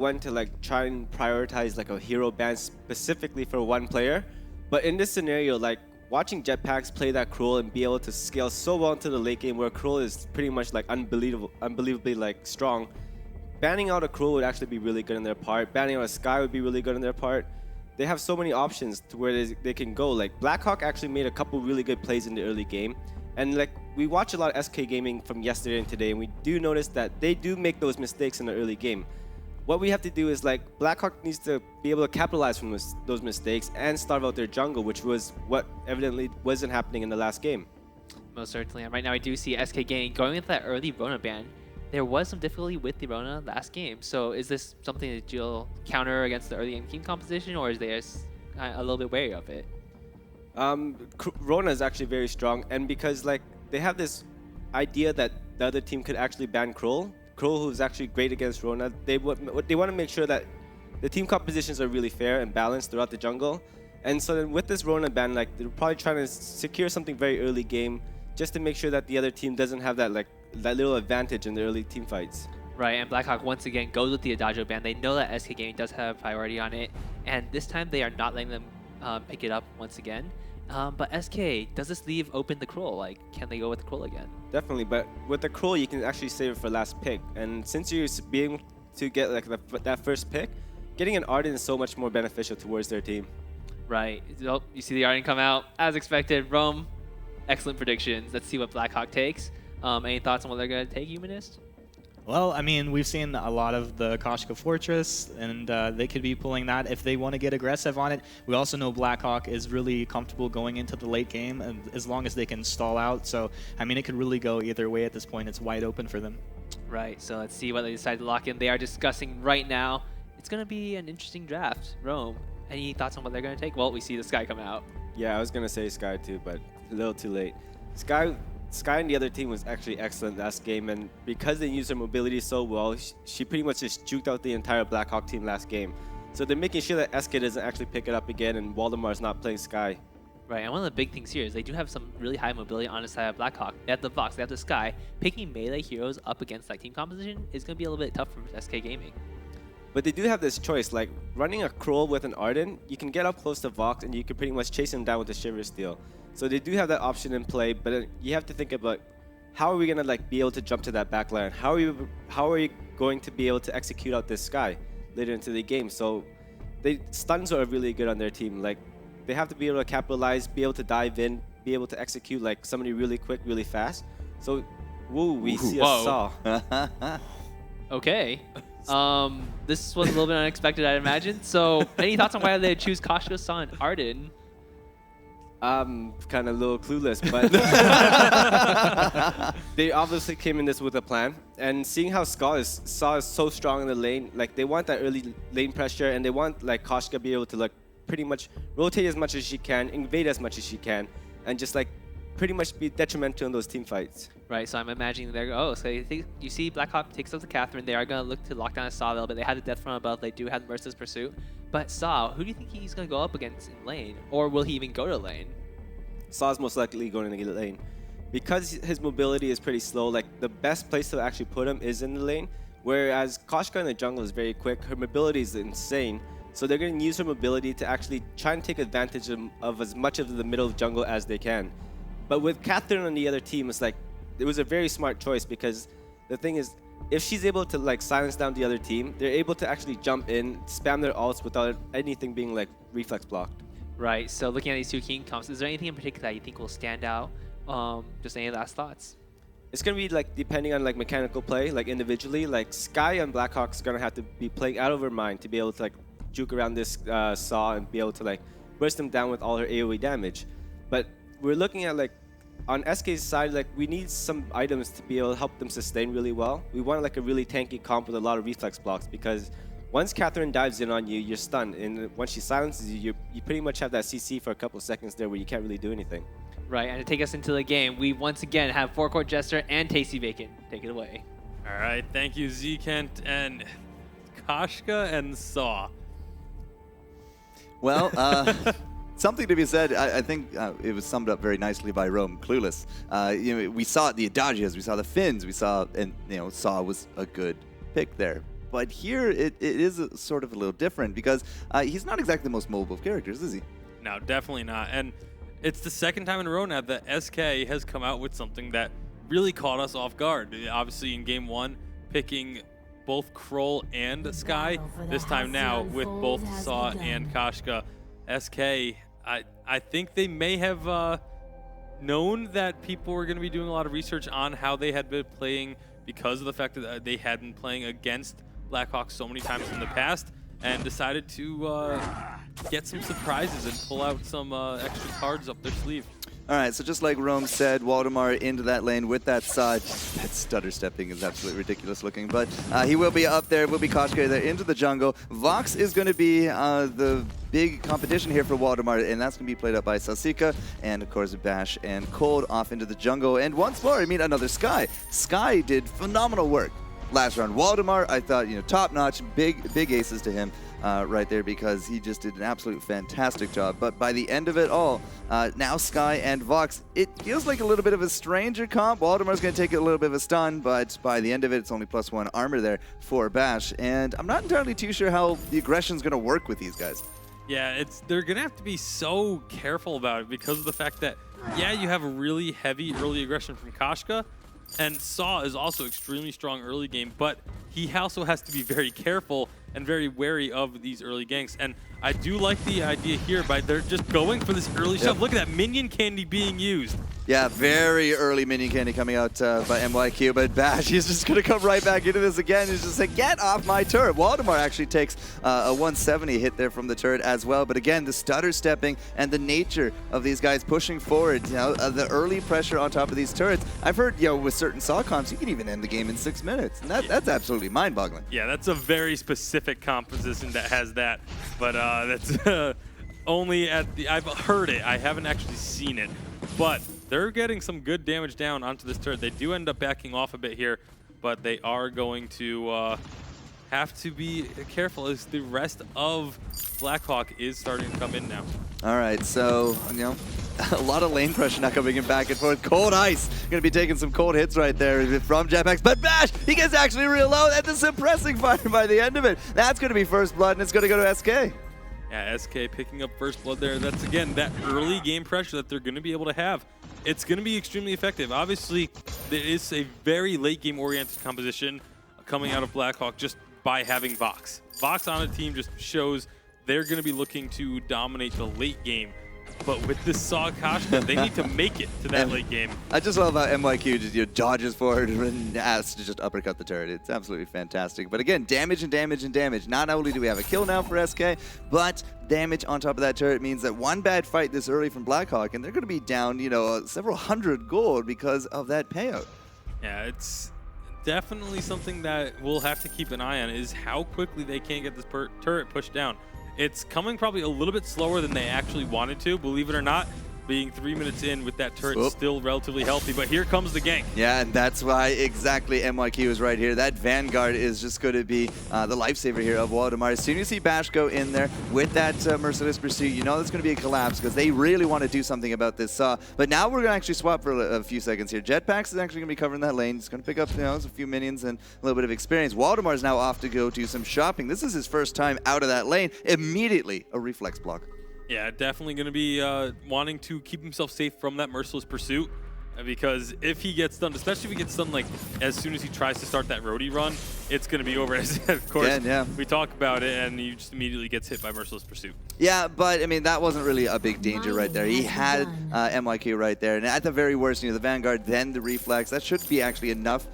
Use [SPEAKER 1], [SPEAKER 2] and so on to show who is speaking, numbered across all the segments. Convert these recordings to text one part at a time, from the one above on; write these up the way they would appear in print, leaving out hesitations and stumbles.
[SPEAKER 1] went to like try and prioritize like a hero ban specifically for one player. But in this scenario, like watching Jetpacks play that Cruel and be able to scale so well into the late game where Cruel is pretty much like unbelievably like strong, banning out a Cruel would actually be really good on their part. Banning out a Sky would be really good on their part. They have so many options to where they can go. Like Blackhawk actually made a couple really good plays in the early game. And like we watch a lot of SK Gaming from yesterday and today, and we do notice that they do make those mistakes in the early game. What we have to do is like Blackhawk needs to be able to capitalize from those mistakes and starve out their jungle, which was what evidently wasn't happening in the last game.
[SPEAKER 2] Most certainly. And right now I do see SK Gaming going with that early Rona ban. There was some difficulty with the Rona last game. So is this something that you'll counter against the early team composition, or is they a little bit wary of it?
[SPEAKER 1] Rona is actually very strong, and because like they have this idea that the other team could actually ban Kroll, who's actually great against Rona, they want to make sure that the team compositions are really fair and balanced throughout the jungle. And so then with this Rona ban, like they're probably trying to secure something very early game just to make sure that the other team doesn't have that that little advantage in the early team fights.
[SPEAKER 2] Right, and Blackhawk once again goes with the Adagio ban. They know that SK Gaming does have priority on it, and this time they are not letting them pick it up once again. But SK, does this leave open the Kroll? Like, can they go with the Kroll again?
[SPEAKER 1] Definitely, but with the Kroll, you can actually save it for last pick. And since you're being to get like that first pick, getting an Arden is so much more beneficial towards their team.
[SPEAKER 2] Right. Oh, you see the Arden come out as expected. Rome, excellent predictions. Let's see what Blackhawk takes. Any thoughts on what they're going to take, Humanist?
[SPEAKER 3] Well, I mean, we've seen a lot of the Koshka Fortress, and they could be pulling that if they want to get aggressive on it. We also know Blackhawk is really comfortable going into the late game, and as long as they can stall out. So, I mean, it could really go either way at this point. It's wide open for them.
[SPEAKER 2] Right, so let's see what they decide to lock in. They are discussing right now. It's going to be an interesting draft. Rome, any thoughts on what they're going to take? Well, we see the Sky come out.
[SPEAKER 1] Yeah, I was going to say Sky too, but a little too late. Sky and the other team was actually excellent last game, and because they used her mobility so well, she pretty much just juked out the entire Blackhawk team last game. So they're making sure that SK doesn't actually pick it up again, and Waldemar's not playing Sky.
[SPEAKER 2] Right, and one of the big things here is they do have some really high mobility on the side of Blackhawk. They have the Vox, they have the Sky. Picking melee heroes up against that team composition is going to be a little bit tough for SK Gaming.
[SPEAKER 1] But they do have this choice, like running a Kroll with an Arden, you can get up close to Vox and you can pretty much chase him down with the Shiver Steel. So they do have that option in play, but you have to think about how are we gonna like be able to jump to that back line? How are you going to be able to execute out this Sky later into the game? So stuns are really good on their team. Like they have to be able to capitalize, be able to dive in, be able to execute like somebody really quick, really fast. So we see a Saw.
[SPEAKER 2] Okay. This was a little bit unexpected, I'd imagine. So, any thoughts on why they choose Koshka, Saw, and Arden?
[SPEAKER 1] I'm kind of a little clueless, but they obviously came in this with a plan. And seeing how Saw is so strong in the lane, like they want that early lane pressure, and they want like Koshka to be able to like pretty much rotate as much as she can, invade as much as she can, and just like pretty much be detrimental in those team fights.
[SPEAKER 2] Right, so I'm imagining they're so you see Blackhawk takes up the Catherine. They are going to look to lock down a Saw a little bit. They had the Death from above. They do have Merciless Pursuit. But Saw, who do you think he's going to go up against in lane? Or will he even go to lane?
[SPEAKER 1] Saw's most likely going to the lane. Because his mobility is pretty slow, like the best place to actually put him is in the lane. Whereas Koshka in the jungle is very quick. Her mobility is insane. So they're going to use her mobility to actually try and take advantage of as much of the middle of jungle as they can. But with Catherine on the other team, it's like it was a very smart choice because the thing is, if she's able to like silence down the other team, they're able to actually jump in, spam their ults without anything being like reflex blocked.
[SPEAKER 2] Right. So looking at these two King comps, is there anything in particular that you think will stand out? Just any last thoughts?
[SPEAKER 1] It's gonna be like depending on like mechanical play, like individually. Like Sky and Blackhawk's gonna have to be playing out of her mind to be able to like juke around this Saw and be able to like burst them down with all her AoE damage. But we're looking at like on SK's side, like we need some items to be able to help them sustain really well. We want like a really tanky comp with a lot of reflex blocks because once Catherine dives in on you, you're stunned, and once she silences you, you pretty much have that CC for a couple of seconds there where you can't really do anything.
[SPEAKER 2] Right, and to take us into the game, we once again have Forecourt Jester and Tasty Bacon. Take it away.
[SPEAKER 4] All right, thank you, Z Kent and Koshka and Saw.
[SPEAKER 5] Well, something to be said. I think it was summed up very nicely by Rome. Clueless. We saw the Adagios, we saw the Finns, we saw, and Saw was a good pick there. but here it is sort of a little different because he's not exactly the most mobile of characters, is he?
[SPEAKER 4] No, definitely not. And it's the second time in a row now that SK has come out with something that really caught us off guard. Obviously, in game 1, picking both Kroll and Sky. This time now with both Saw and Kashka. SK, I think they may have known that people were going to be doing a lot of research on how they had been playing because of the fact that they had been playing against Blackhawk so many times in the past, and decided to get some surprises and pull out some extra cards up their sleeve.
[SPEAKER 5] All right, so just like Rome said, Waldemar into that lane with that side. That stutter stepping is absolutely ridiculous looking, but he will be up there, will be Koshka there into the jungle. Vox is going to be the big competition here for Waldemar, and that's going to be played up by Salsika, and of course Bash and Cold off into the jungle. And once more, I mean, another Sky. Sky did phenomenal work last round. Waldemar, I thought, top-notch, big aces to him. Right there, because he just did an absolute fantastic job. But by the end of it all, now Sky and Vox, it feels like a little bit of a stranger comp. Waldemar's going to take a little bit of a stun, but by the end of it, it's only +1 armor there for Bash. And I'm not entirely too sure how the aggression's going to work with these guys.
[SPEAKER 4] Yeah, they're going to have to be so careful about it because of the fact that, yeah, you have a really heavy early aggression from Kashka, and Saw is also extremely strong early game, but he also has to be very careful and very wary of these early ganks. And I do like the idea here by they're just going for this early shove. Look at that minion candy being used. Yeah,
[SPEAKER 5] very early minion candy coming out by MYQ, but Bash, he's just going to come right back into this again. He's just like, get off my turret. Waldemar actually takes a 170 hit there from the turret as well. But again, the stutter stepping and the nature of these guys pushing forward, the early pressure on top of these turrets. I've heard, with certain Saw comps, you can even end the game in 6 minutes. And that's absolutely mind-boggling.
[SPEAKER 4] Yeah, that's a very specific composition that has that. But that's only at the, I've heard it. I haven't actually seen it. But they're getting some good damage down onto this turret. They do end up backing off a bit here, but they are going to have to be careful as the rest of Blackhawk is starting to come in now.
[SPEAKER 5] All right, so, a lot of lane pressure now coming in back and forth. Cold Ice going to be taking some cold hits right there from Jetpacks, but Bash, he gets actually real low at the suppressing fire by the end of it. That's going to be first blood, and it's going to go to SK.
[SPEAKER 4] Yeah, SK picking up first blood there. That's, again, that early game pressure that they're going to be able to have. It's going to be extremely effective. Obviously, there is a very late game oriented composition coming out of Blackhawk just by having Vox. Vox on a team just shows they're going to be looking to dominate the late game. But with this Saw Kashka, they need to make it to that late game.
[SPEAKER 5] I just love how MYQ just dodges forward and asks to just uppercut the turret. It's absolutely fantastic. But again, damage and damage and damage. Not only do we have a kill now for SK, but damage on top of that turret means that one bad fight this early from Blackhawk, and they're going to be down, several hundred gold because of that payout.
[SPEAKER 4] Yeah, it's definitely something that we'll have to keep an eye on, is how quickly they can get this turret pushed down. It's coming probably a little bit slower than they actually wanted to, believe it or not, being 3 minutes in with that turret still relatively healthy. But here comes the gank.
[SPEAKER 5] Yeah, and that's why exactly MYQ is right here. That Vanguard is just going to be the lifesaver here of Waldemar. As soon as you see Bash go in there with that Merciless Pursuit, you know there's going to be a collapse because they really want to do something about this Saw. But now we're going to actually swap for a few seconds here. Jetpacks is actually going to be covering that lane. He's going to pick up a few minions and a little bit of experience. Waldemar is now off to go do some shopping. This is his first time out of that lane. Immediately a reflex block.
[SPEAKER 4] Yeah, definitely going to be wanting to keep himself safe from that Merciless Pursuit, because if he gets stunned, especially if he gets stunned, like as soon as he tries to start that roadie run, it's going to be over. Of course, we talk about it, and he just immediately gets hit by Merciless Pursuit.
[SPEAKER 5] Yeah, but I mean, that wasn't really a big danger right there. He had MYQ right there, and at the very worst, the Vanguard, then the Reflex, that should be actually enough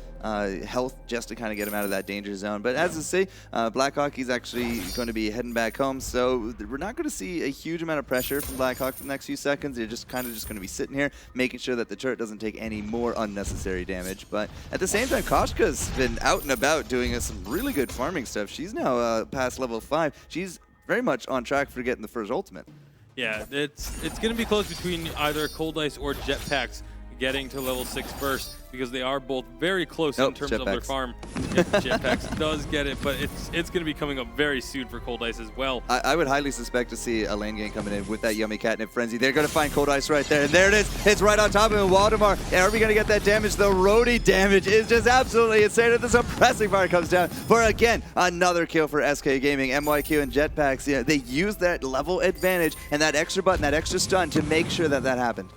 [SPEAKER 5] health just to kind of get him out of that danger zone. But as I say, Blackhawk, he's actually going to be heading back home, so we're not going to see a huge amount of pressure from Blackhawk for the next few seconds. They're just kind of going to be sitting here, making sure that the turret doesn't take any more unnecessary damage. But at the same time, Koshka's been out and about doing some really good farming stuff. She's now past level 5. She's very much on track for getting the first ultimate.
[SPEAKER 4] Yeah, it's going to be close between either Cold Ice or Jetpacks getting to level 6 first because they are both very close in terms of their farm. Yeah, Jetpacks does get it, but it's going to be coming up very soon for Cold Ice as well.
[SPEAKER 5] I would highly suspect to see a lane game coming in with that yummy catnip frenzy. They're going to find Cold Ice right there, and there it is. It's right on top of him. Waldemar, are we going to get that damage? The roadie damage is just absolutely insane. And the suppressing fire comes down for, again, another kill for SK Gaming. MYQ and Jetpacks, yeah, they use that level advantage and that extra button, that extra stun to make sure that that happened.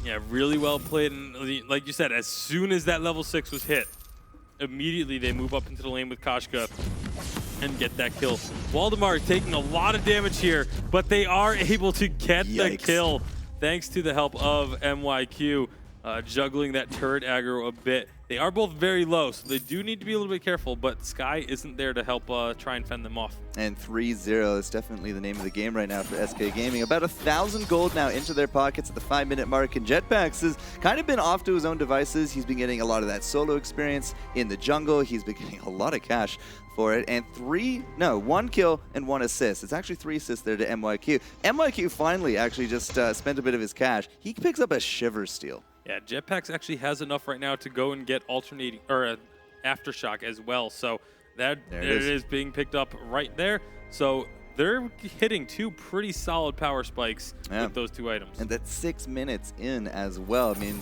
[SPEAKER 4] Yeah, really well played. And like you said, as soon as that level 6 was hit, immediately they move up into the lane with Koshka and get that kill. Waldemar taking a lot of damage here, but they are able to get the kill thanks to the help of MYQ, juggling that turret aggro a bit. They are both very low, so they do need to be a little bit careful, but Sky isn't there to help try and fend them off.
[SPEAKER 5] And 3-0 is definitely the name of the game right now for SK Gaming. About 1,000 gold now into their pockets at the 5-minute mark, and Jetpacks has kind of been off to his own devices. He's been getting a lot of that solo experience in the jungle. He's been getting a lot of cash for it, and 1 kill and 1 assist. It's actually 3 assists there to MYQ. MYQ finally actually just spent a bit of his cash. He picks up a Shiver Steal.
[SPEAKER 4] Yeah, Jetpacks actually has enough right now to go and get alternating or Aftershock as well. So that it is being picked up right there. So they're hitting 2 pretty solid power spikes with those 2 items.
[SPEAKER 5] And that's 6 minutes in as well. I mean,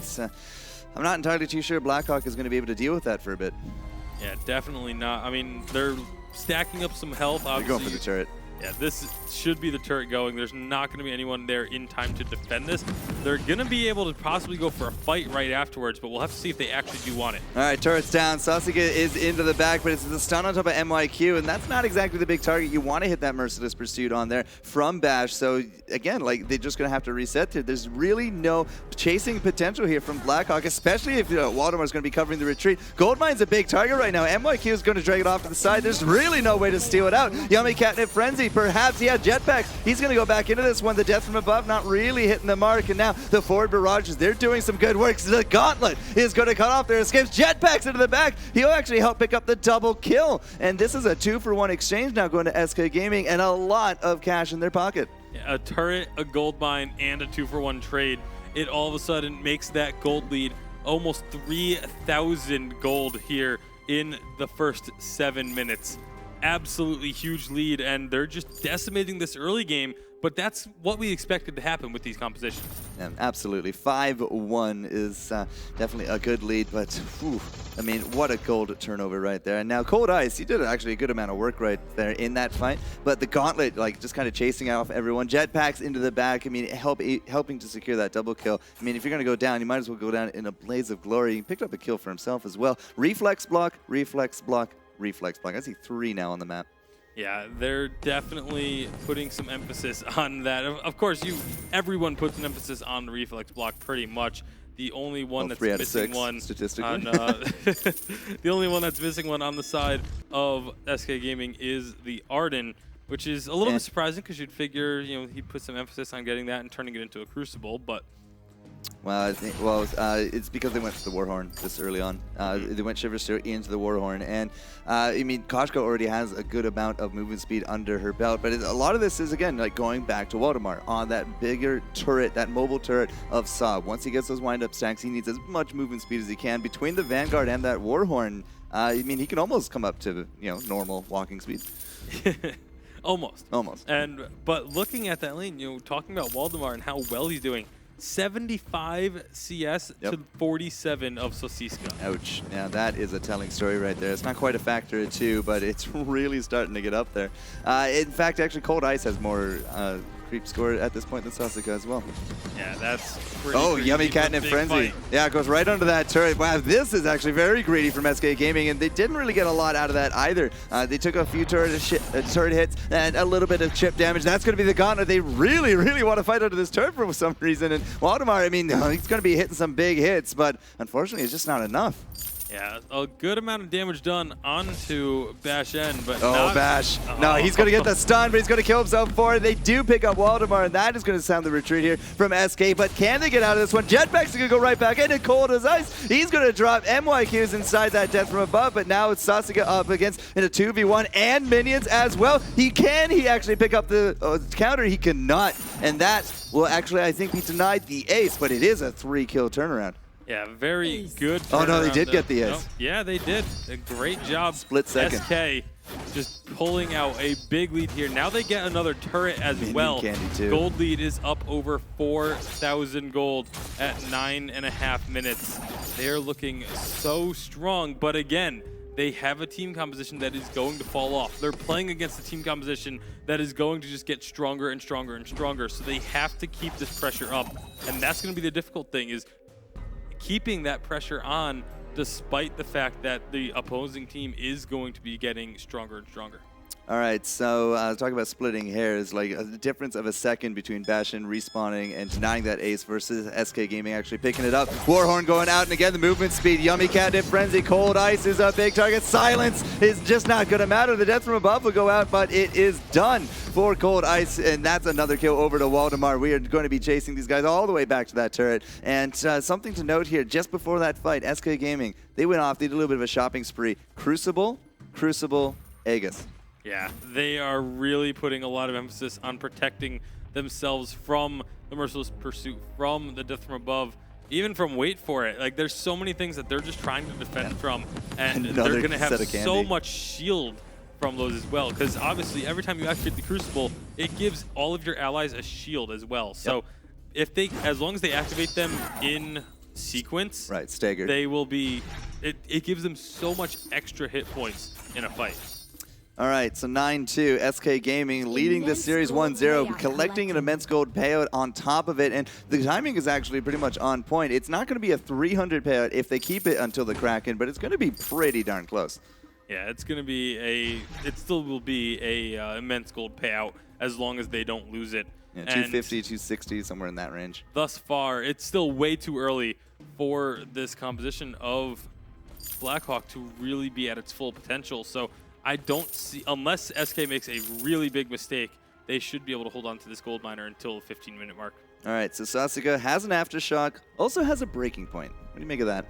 [SPEAKER 5] I'm not entirely too sure Blackhawk is going to be able to deal with that for a bit.
[SPEAKER 4] Yeah, definitely not. I mean, they're stacking up some health.
[SPEAKER 5] They're going for the turret.
[SPEAKER 4] Yeah, this should be the turret going. There's not going to be anyone there in time to defend this. They're going to be able to possibly go for a fight right afterwards, but we'll have to see if they actually do want it.
[SPEAKER 5] All right, turret's down. Sasuke is into the back, but it's the stun on top of MYQ, and that's not exactly the big target. You want to hit that Merciless Pursuit on there from Bash. So, again, like, they're just going to have to reset here. There's really no chasing potential here from Blackhawk, especially if Waldemar's going to be covering the retreat. Goldmine's a big target right now. MYQ is going to drag it off to the side. There's really no way to steal it out. Yummy Catnip Frenzy, perhaps. Yeah, Jetpacks. He's going to go back into this one. The death from above not really hitting the mark, and now the forward barrages, they're doing some good work. The Gauntlet is going to cut off their escapes. Jetpacks into the back. He'll actually help pick up the double kill, and this is a 2-for-1 exchange now going to SK Gaming, and a lot of cash in their pocket.
[SPEAKER 4] Yeah, a turret, a gold mine, and a 2-for-1 trade. It all of a sudden makes that gold lead almost 3,000 gold here in the first 7 minutes. Absolutely huge lead, and they're just decimating this early game, but that's what we expected to happen with these compositions.
[SPEAKER 5] Yeah, absolutely. 5-1 is definitely a good lead, but whew, I mean, what a gold turnover right there. And now Cold Ice, he did actually a good amount of work right there in that fight, but the Gauntlet, like, just kind of chasing off everyone. Jetpacks into the back, I mean, helping to secure that double kill. I mean, if you're going to go down, you might as well go down in a blaze of glory. He picked up a kill for himself as well. Reflex block, reflex block, reflex block. I see 3 now on the map.
[SPEAKER 4] Yeah, they're definitely putting some emphasis on that. Of course, everyone puts an emphasis on the reflex block pretty much. The only one that's missing one
[SPEAKER 5] statistically.
[SPEAKER 4] The only one that's missing one on the side of SK Gaming is the Arden, which is a little bit surprising because you'd figure he'd put some emphasis on getting that and turning it into a Crucible, but.
[SPEAKER 5] Well, I think, it's because they went for the Warhorn this early on. They went Shiver Steal into the Warhorn, and I mean, Koshka already has a good amount of movement speed under her belt, but a lot of this is, again, like going back to Waldemar on that bigger turret, that mobile turret of Saab. Once he gets those wind-up stacks, he needs as much movement speed as he can. Between the Vanguard and that Warhorn, I mean, he can almost come up to, normal walking speed.
[SPEAKER 4] Almost. But looking at that lane, talking about Waldemar and how well he's doing, 75 CS to 47 of Sosiska.
[SPEAKER 5] Ouch. Yeah, that is a telling story right there. It's not quite a factor of 2, but it's really starting to get up there. In fact, actually, Cold Ice has more creep score at this point than Sasuke as well.
[SPEAKER 4] Yeah, that's pretty
[SPEAKER 5] Yummy Catnip Frenzy.
[SPEAKER 4] Fight.
[SPEAKER 5] Yeah, it goes right under that turret. Wow, this is actually very greedy from SK Gaming, and they didn't really get a lot out of that either. They took a few turret hits and a little bit of chip damage. That's going to be the Gauntlet. They really, really want to fight under this turret for some reason. And Waldemar, I mean, he's going to be hitting some big hits, but unfortunately, it's just not enough.
[SPEAKER 4] Yeah, a good amount of damage done onto Bash N, but
[SPEAKER 5] Oh,
[SPEAKER 4] not...
[SPEAKER 5] Bash. No, he's going to get the stun, but he's going to kill himself for it. They do pick up Waldemar, and that is going to sound the retreat here from SK. But can they get out of this one? Jetpack's going to go right back in, and cold as ice. He's going to drop MYQs inside that death from above, but now it's Sasuke up against in a 2v1 and minions as well. He actually pick up the counter? He cannot, and that will actually, I think, be denied the ace, but it is a 3-kill turnaround.
[SPEAKER 4] Yeah, very good.
[SPEAKER 5] Oh no, they did
[SPEAKER 4] turnaround
[SPEAKER 5] get the
[SPEAKER 4] there.
[SPEAKER 5] ace.
[SPEAKER 4] Nope. Yeah, they did. A great job.
[SPEAKER 5] Split second.
[SPEAKER 4] SK just pulling out a big lead here. Now they get another turret as
[SPEAKER 5] Minion
[SPEAKER 4] well.
[SPEAKER 5] candy too.
[SPEAKER 4] Gold lead is up over 4,000 gold at 9.5 minutes. They're looking so strong, but again, they have a team composition that is going to fall off. They're playing against a team composition that is going to just get stronger and stronger and stronger. So they have to keep this pressure up. And that's going to be the difficult thing, is keeping that pressure on despite the fact that the opposing team is going to be getting stronger and stronger.
[SPEAKER 5] All right, so talking about splitting hairs, like a difference of a second between Bastion respawning and denying that ace versus SK Gaming actually picking it up. Warhorn going out, and again, the movement speed. Yummy Catnip Frenzy, Cold Ice is a big target. Silence is just not going to matter. The death from above will go out, but it is done for Cold Ice, and that's another kill over to Waldemar. We are going to be chasing these guys all the way back to that turret. And something to note here, just before that fight, SK Gaming, they went off, they did a little bit of a shopping spree. Crucible, Aegis.
[SPEAKER 4] Yeah, they are really putting a lot of emphasis on protecting themselves from the Merciless Pursuit, from the Death from Above, even from Wait For It. Like, there's so many things that they're just trying to defend from, and they're going to have so much shield from those as well, because obviously every time you activate the Crucible, it gives all of your allies a shield as well. So if they, as long as they activate them in sequence,
[SPEAKER 5] right, staggered,
[SPEAKER 4] they will be, it gives them so much extra hit points in a fight.
[SPEAKER 5] All right, so 9-2, SK Gaming leading this series 1-0, collecting an immense gold payout on top of it, and the timing is actually pretty much on point. It's not going to be a 300 payout if they keep it until the Kraken, but it's going to be pretty darn close.
[SPEAKER 4] Yeah, it's going to be it still will be a immense gold payout as long as they don't lose it.
[SPEAKER 5] Yeah, 250, 260, somewhere in that range.
[SPEAKER 4] Thus far, it's still way too early for this composition of Blackhawk to really be at its full potential, so I don't see, unless SK makes a really big mistake, they should be able to hold on to this gold miner until the 15-minute mark.
[SPEAKER 5] All right, so Sasuke has an aftershock, also has a breaking point. What do you make of that?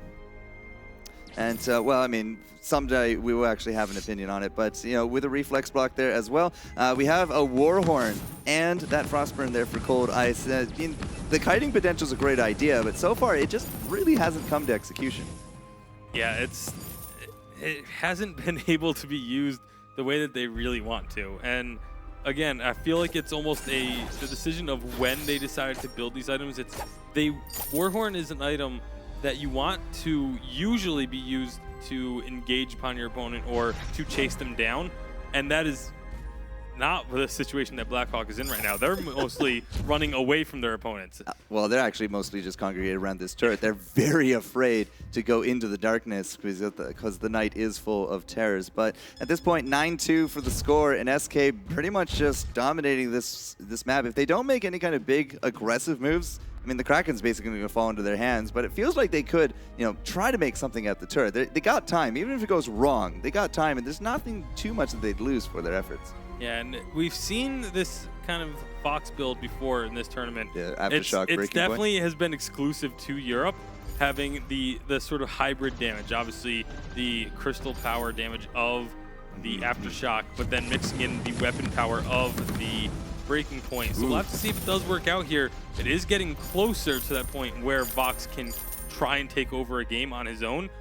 [SPEAKER 5] And, well, I mean, someday we will actually have an opinion on it, but, you know, with a reflex block there as well, we have a Warhorn and that Frostburn there for Cold Ice. I mean, the kiting potential is a great idea, but so far it just really hasn't come to execution.
[SPEAKER 4] Yeah, it hasn't been able to be used the way that they really want to. And again, I feel like it's almost the decision of when they decided to build these items. Warhorn is an item that you want to usually be used to engage upon your opponent or to chase them down. And that is not the situation that Blackhawk is in right now. They're mostly running away from their opponents.
[SPEAKER 5] Well, they're actually mostly just congregated around this turret. They're very afraid to go into the darkness because the night is full of terrors. But at this point, 9-2 for the score, and SK pretty much just dominating this map. If they don't make any kind of big aggressive moves, I mean, the Kraken's basically going to fall into their hands, but it feels like they could, you know, try to make something at the turret. They got time. Even if it goes wrong, they got time, and there's nothing too much that they'd lose for their efforts.
[SPEAKER 4] Yeah, and we've seen this kind of Fox build before in this tournament.
[SPEAKER 5] Yeah, aftershock breaking point.
[SPEAKER 4] It definitely has been exclusive to Europe, having the sort of hybrid damage. Obviously, the crystal power damage of the aftershock, but then mixing in the weapon power of the breaking point. So we'll have to see if it does work out here. It is getting closer to that point where Vox can try and take over a game on his own,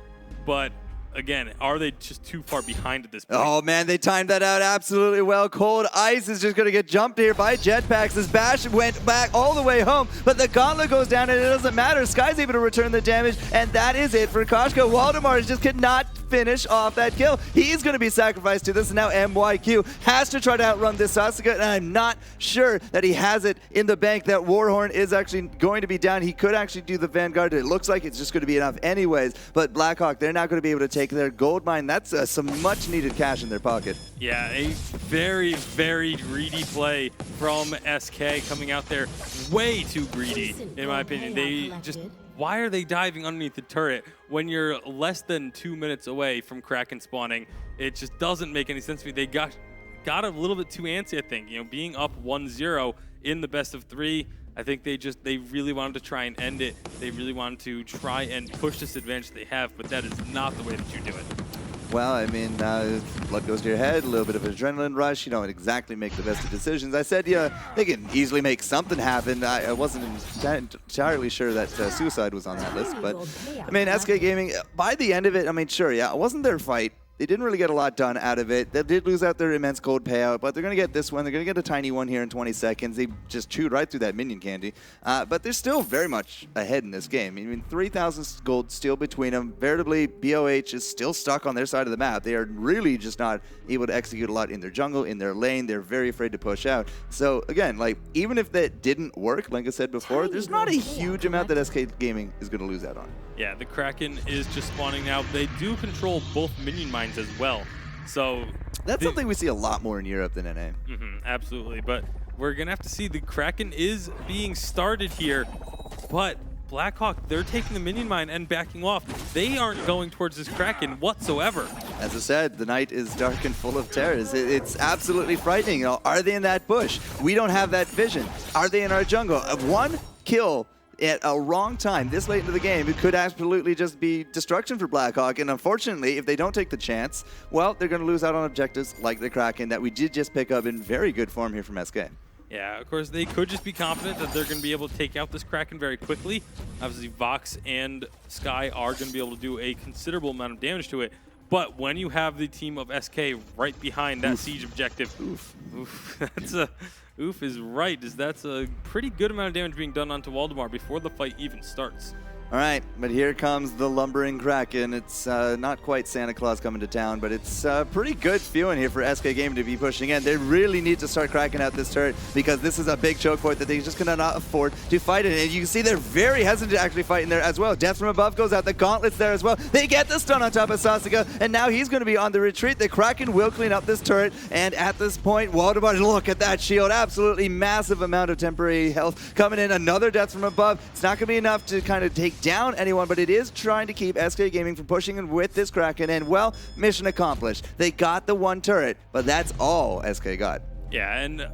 [SPEAKER 4] but again, are they just too far behind at this point?
[SPEAKER 5] Oh, man, they timed that out absolutely well. Cold Ice is just going to get jumped here by Jetpacks as Bash went back all the way home, but the gauntlet goes down and it doesn't matter. Sky's able to return the damage, and that is it for Koshka. Waldemar just could not finish off that kill. He's going to be sacrificed to this, and now MYQ has to try to outrun this Sasuke, and I'm not sure that he has it in the bank. That Warhorn is actually going to be down. He could actually do the Vanguard. It looks like it's just going to be enough anyways, but Blackhawk, they're not going to be able to take their gold mine. That's some much needed cash in their pocket.
[SPEAKER 4] Yeah, a very, very greedy play from SK coming out there. Way too greedy, in my opinion. They just why are they diving underneath the turret when you're less than 2 minutes away from Kraken spawning? It just doesn't make any sense to me. They got a little bit too antsy, I think. You know, being up 1-0 in the best of 3, I think they really wanted to try and end it. They really wanted to try and push this advantage they have, but that is not the way that you do it.
[SPEAKER 5] Well, I mean, blood goes to your head, a little bit of an adrenaline rush. You don't exactly make the best of decisions. I said, yeah, they can easily make something happen. I wasn't entirely sure that suicide was on that list. But, I mean, SK Gaming, by the end of it, I mean, sure, yeah, it wasn't their fight. They didn't really get a lot done out of it. They did lose out their immense gold payout, but they're going to get this one. They're going to get a tiny one here in 20 seconds. They just chewed right through that minion candy. But they're still very much ahead in this game. I mean, 3,000 gold still between them. Veritably, BlH is still stuck on their side of the map. They are really just not able to execute a lot in their jungle, in their lane. They're very afraid to push out. So, again, like, even if that didn't work, like I said before, there's not a huge amount that SK Gaming is going to lose out on.
[SPEAKER 4] Yeah, the Kraken is just spawning now. They do control both minion mines as well. So
[SPEAKER 5] that's something we see a lot more in Europe than NA.
[SPEAKER 4] Absolutely, but we're going to have to see. The Kraken is being started here, but Blackhawk, they're taking the minion mine and backing off. They aren't going towards this Kraken whatsoever.
[SPEAKER 5] As I said, the night is dark and full of terrors. It's absolutely frightening. You know, are they in that bush? We don't have that vision. Are they in our jungle? One kill at a wrong time this late into the game, it could absolutely just be destruction for Blackhawk. And unfortunately, if they don't take the chance, well, they're going to lose out on objectives like the Kraken that we did just pick up in very good form here from SK.
[SPEAKER 4] Yeah, of course, they could just be confident that they're going to be able to take out this Kraken very quickly. Obviously, Vox and Sky are going to be able to do a considerable amount of damage to it. But when you have the team of SK right behind that siege objective, that's a... Oof is right, that's a pretty good amount of damage being done onto Waldemar before the fight even starts.
[SPEAKER 5] All right, but here comes the lumbering Kraken. It's not quite Santa Claus coming to town, but it's pretty good feeling here for SK Gaming to be pushing in. They really need to start cracking out this turret because this is a big choke point that they just cannot afford to fight in. And you can see they're very hesitant to actually fight in there as well. Death from above goes out. The gauntlet's there as well. They get the stun on top of Sasuke, and now he's going to be on the retreat. The Kraken will clean up this turret, and at this point, Waldemar, look at that shield. Absolutely massive amount of temporary health coming in. Another death from above. It's not going to be enough to kind of take down anyone, but it is trying to keep SK Gaming from pushing in with this Kraken, and well, mission accomplished. They got the one turret, but that's all SK got.
[SPEAKER 4] Yeah, and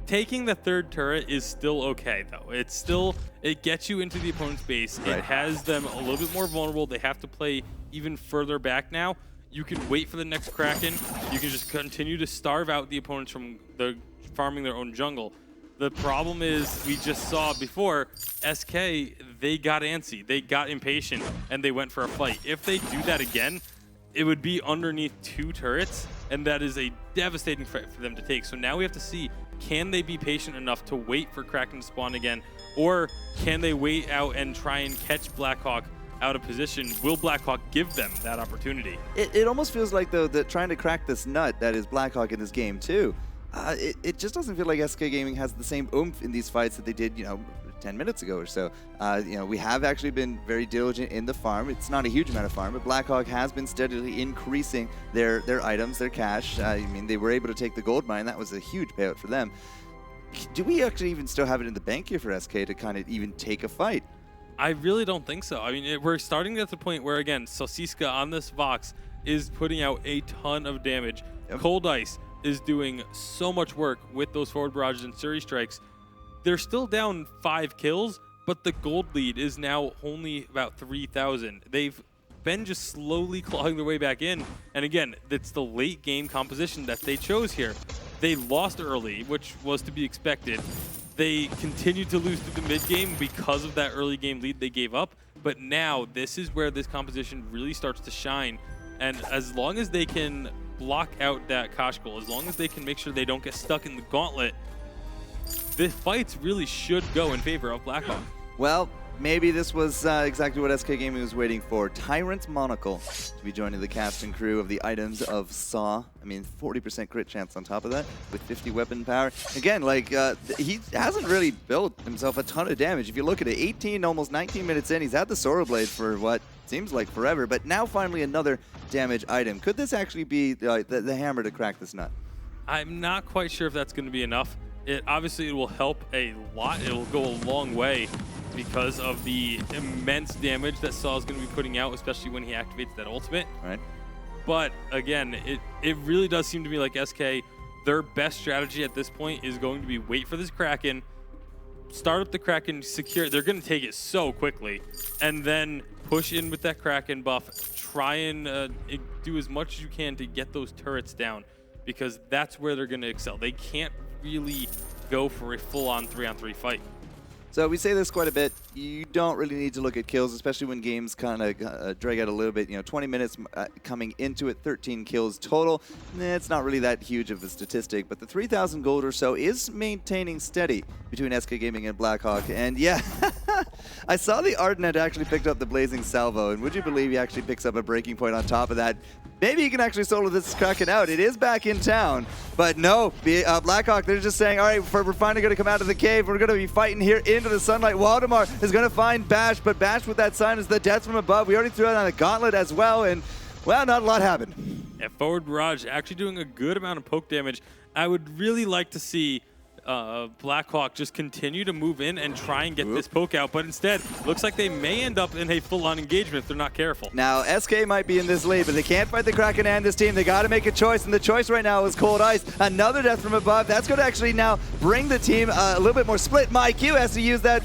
[SPEAKER 4] taking the third turret is still okay, though. It gets you into the opponent's base. Right. It has them a little bit more vulnerable. They have to play even further back now. You can wait for the next Kraken. You can just continue to starve out the opponents from farming their own jungle. The problem is, we just saw before, SK, they got antsy, they got impatient, and they went for a fight. If they do that again, it would be underneath 2 turrets, and that is a devastating threat for them to take. So now we have to see, can they be patient enough to wait for Kraken to spawn again, or can they wait out and try and catch Blackhawk out of position? Will Blackhawk give them that opportunity?
[SPEAKER 5] It almost feels like, though, that trying to crack this nut that is Blackhawk in this game, too. It just doesn't feel like SK Gaming has the same oomph in these fights that they did, 10 minutes ago or so. We have actually been very diligent in the farm. It's not a huge amount of farm, but Blackhawk has been steadily increasing their items, their cash. I mean, they were able to take the gold mine. That was a huge payout for them. Do we actually even still have it in the bank here for SK to kind of even take a fight?
[SPEAKER 4] I really don't think so. I mean, we're starting at the point where, again, Sosiska on this Vox is putting out a ton of damage. Yep. Cold Ice is doing so much work with those forward barrages and Suri strikes. They're still down 5 kills, but the gold lead is now only about 3,000. They've been just slowly clawing their way back in. And again, it's the late game composition that they chose here. They lost early, which was to be expected. They continued to lose through the mid game because of that early game lead they gave up. But now this is where this composition really starts to shine. And as long as they can block out that Kosh goal, as long as they can make sure they don't get stuck in the gauntlet, the fights really should go in favor of Blackhawk.
[SPEAKER 5] Well, maybe this was exactly what SK Gaming was waiting for. Tyrant's Monocle to be joining the cast and crew of the items of Saw. I mean, 40% crit chance on top of that with 50 weapon power. Again, he hasn't really built himself a ton of damage. If you look at it, 18, almost 19 minutes in, he's had the Sora Blade for what seems like forever, but now finally another damage item. Could this actually be the hammer to crack this nut?
[SPEAKER 4] I'm not quite sure if that's going to be enough. Obviously, it will help a lot. It will go a long way. because of the immense damage that Saw is going to be putting out, especially when he activates that ultimate.
[SPEAKER 5] Right.
[SPEAKER 4] But again, it really does seem to me like SK, their best strategy at this point is going to be wait for this Kraken, start up the Kraken, secure. They're going to take it so quickly, and then push in with that Kraken buff. Try and do as much as you can to get those turrets down, because that's where they're going to excel. They can't really go for a full-on 3-on-3 fight.
[SPEAKER 5] So we say this quite a bit. You don't really need to look at kills, especially when games kind of drag out a little bit. 20 minutes coming into it, 13 kills total. It's not really that huge of a statistic, but the 3,000 gold or so is maintaining steady between SK Gaming and Blackhawk. And yeah, I saw the Arden had actually picked up the Blazing Salvo, and would you believe he actually picks up a breaking point on top of that? Maybe he can actually solo this Kraken out. It is back in town, but no, Blackhawk, they're just saying, all right, we're finally going to come out of the cave. We're going to be fighting here into the sunlight. Waldemar is going to find Bash, but Bash with that sign is the death from above. We already threw it on the gauntlet as well, and, well, not a lot happened.
[SPEAKER 4] Yeah, forward barrage actually doing a good amount of poke damage. I would really like to see Blackhawk just continue to move in and try and get this poke out, but instead, looks like they may end up in a full-on engagement if they're not careful.
[SPEAKER 5] Now, SK might be in this lead, but they can't fight the Kraken and this team. They got to make a choice, and the choice right now is Cold Ice. Another death from above. That's going to actually now bring the team a little bit more split. MyQ has to use that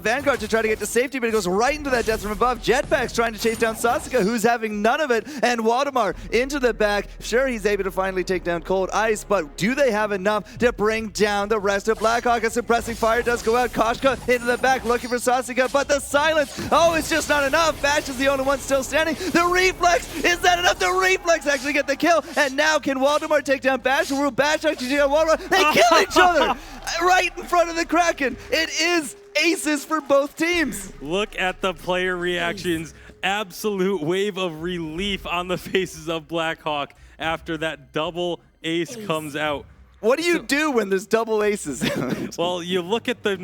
[SPEAKER 5] Vanguard to try to get to safety, but it goes right into that death from above. Jetpack's trying to chase down Sasuke, who's having none of it, and Waldemar into the back. Sure, he's able to finally take down Cold Ice, but do they have enough to bring down the rest of Blackhawk? A suppressing fire does go out. Koshka into the back looking for Sasuke, but the silence, oh, it's just not enough. Bash is the only one still standing. The reflex, is that enough? The reflex actually get the kill, and now can Waldemar take down Bash, or will Bash actually take down Waldemar? They kill each other right in front of the Kraken. It is aces for both teams.
[SPEAKER 4] Look at the player reactions. Absolute wave of relief on the faces of Blackhawk after that double ace comes out.
[SPEAKER 5] What do you do when there's double aces?
[SPEAKER 4] Well, you look at the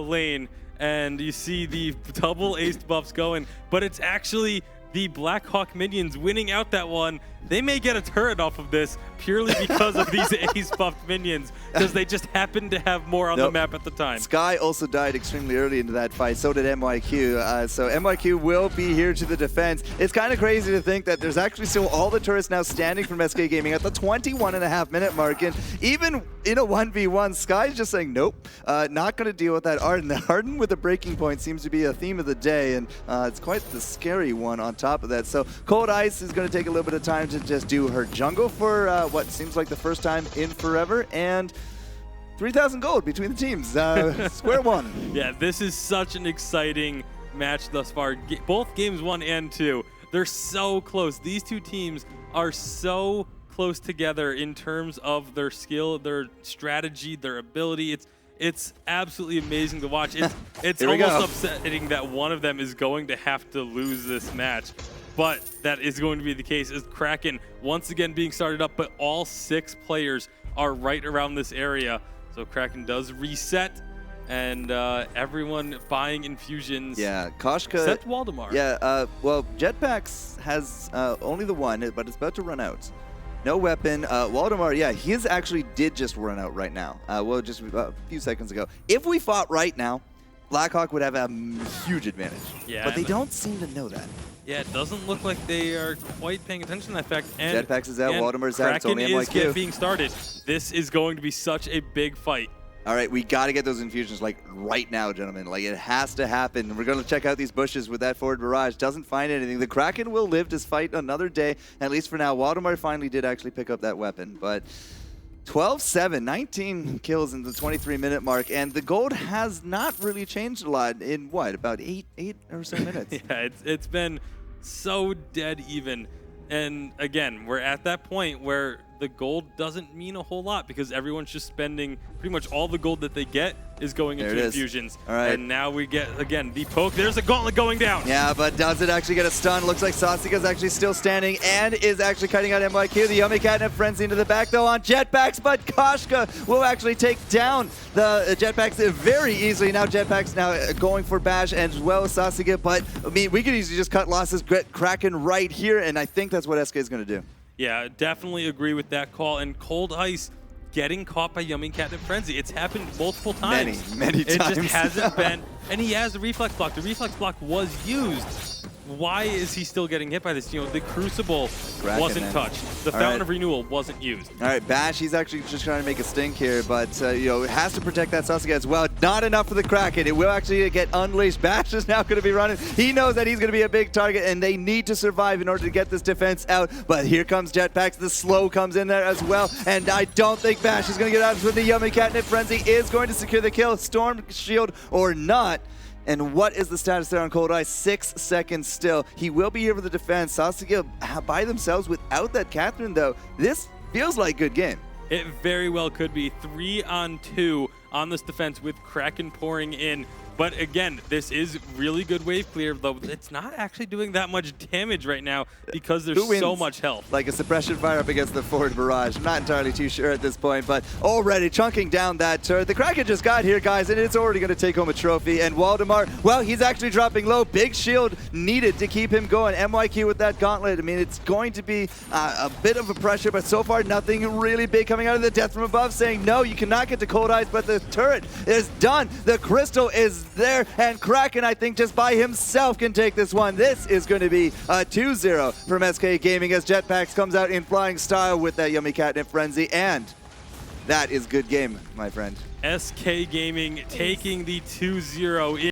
[SPEAKER 4] lane and you see the double ace buffs going, but it's actually the Blackhawk minions winning out that one. They may get a turret off of this purely because of these ace buffed minions, because they just happen to have more on the map at the time.
[SPEAKER 5] Sky also died extremely early into that fight. So did MYQ. So MYQ will be here to the defense. It's kind of crazy to think that there's actually still all the turrets now standing from SK Gaming at the 21.5-minute mark. And even in a 1v1, Sky's just saying, nope, not going to deal with that Arden. The Arden with a breaking point seems to be a theme of the day, and it's quite the scary one on top of that. So Cold Ice is going to take a little bit of time to just do her jungle for what seems like the first time in forever, and 3,000 gold between the teams. Square one.
[SPEAKER 4] Yeah, this is such an exciting match thus far. Both games 1 and 2, they're so close. These two teams are so close together in terms of their skill, their strategy, their ability. It's absolutely amazing to watch. It's almost upsetting that one of them is going to have to lose this match. But that is going to be the case, as Kraken once again being started up, but all 6 players are right around this area. So Kraken does reset, and everyone buying infusions.
[SPEAKER 5] Yeah, Koshka.
[SPEAKER 4] Except Waldemar.
[SPEAKER 5] Yeah, well, Jetpacks has only the one, but it's about to run out. No weapon. Waldemar, yeah, his actually did just run out right now. Well, just a few seconds ago. If we fought right now, Blackhawk would have a huge advantage.
[SPEAKER 4] Yeah,
[SPEAKER 5] but they don't seem to know that.
[SPEAKER 4] Yeah, it doesn't look like they are quite paying attention to that fact. And
[SPEAKER 5] Jetpacks is out, Waldemar's out, it's only
[SPEAKER 4] Kraken
[SPEAKER 5] MYQ.
[SPEAKER 4] is being started. This is going to be such a big fight.
[SPEAKER 5] All right, we got to get those infusions like right now, gentlemen. Like, it has to happen. We're going to check out these bushes with that forward barrage. Doesn't find anything. The Kraken will live to fight another day, at least for now. Waldemar finally did actually pick up that weapon, but 12-7, 19 kills in the 23-minute mark, and the gold has not really changed a lot in, what, about eight or so minutes?
[SPEAKER 4] Yeah, it's been so dead even. And again, we're at that point where the gold doesn't mean a whole lot because everyone's just spending pretty much all the gold that they get is going into infusions.
[SPEAKER 5] All right.
[SPEAKER 4] And now we get, again, the poke. There's a gauntlet going down.
[SPEAKER 5] Yeah, but does it actually get a stun? Looks like Sasuke's actually still standing and is actually cutting out MYQ. The Yummy Catnip Frenzy into the back, though, on Jetpacks, but Koshka will actually take down the Jetpacks very easily. Now Jetpacks now going for Bash and as well as Sasuke, but, I mean, we could easily just cut losses, get Kraken right here, and I think that's what SK is going to do.
[SPEAKER 4] Yeah, definitely agree with that call. And Cold Ice, getting caught by Yummy Catnip Frenzy. It's happened multiple times.
[SPEAKER 5] Many
[SPEAKER 4] It
[SPEAKER 5] times.
[SPEAKER 4] just hasn't been. And he has the reflex block. The reflex block was used. Why is he still getting hit by this? You know, the Crucible wasn't touched. The Fountain of Renewal wasn't used.
[SPEAKER 5] All right, BlH, he's actually just trying to make a stink here, but, you know, has to protect that Sasuke as well. Not enough for the Kraken. It will actually get unleashed. BlH is now going to be running. He knows that he's going to be a big target, and they need to survive in order to get this defense out. But here comes Jetpacks. The slow comes in there as well, and I don't think BlH is going to get out with the Yummy Catnip Frenzy. Is going to secure the kill. Storm Shield or not. And what is the status there on Cold Ice? 6 seconds still. He will be here for the defense. Sasuke by themselves without that Catherine, though. This feels like good game.
[SPEAKER 4] It very well could be 3-on-2 on this defense with Kraken pouring in. But again, this is really good wave clear, though it's not actually doing that much damage right now because there's so much health.
[SPEAKER 5] Like a suppression fire up against the forward barrage. I'm not entirely too sure at this point, but already chunking down that turret. The Kraken just got here, guys, and it's already going to take home a trophy. And Waldemar, well, he's actually dropping low. Big shield needed to keep him going. MYQ with that gauntlet. I mean, it's going to be a bit of a pressure, but so far nothing really big coming out of the death from above saying, no, you cannot get to Cold Ice, but the turret is done. The crystal is there, and Kraken, I think, just by himself can take this one. This is going to be a 2-0 from SK Gaming as Jetpacks comes out in flying style with that Yummy Catnip Frenzy, and that is good game, my friend.
[SPEAKER 4] SK Gaming taking the 2-0 in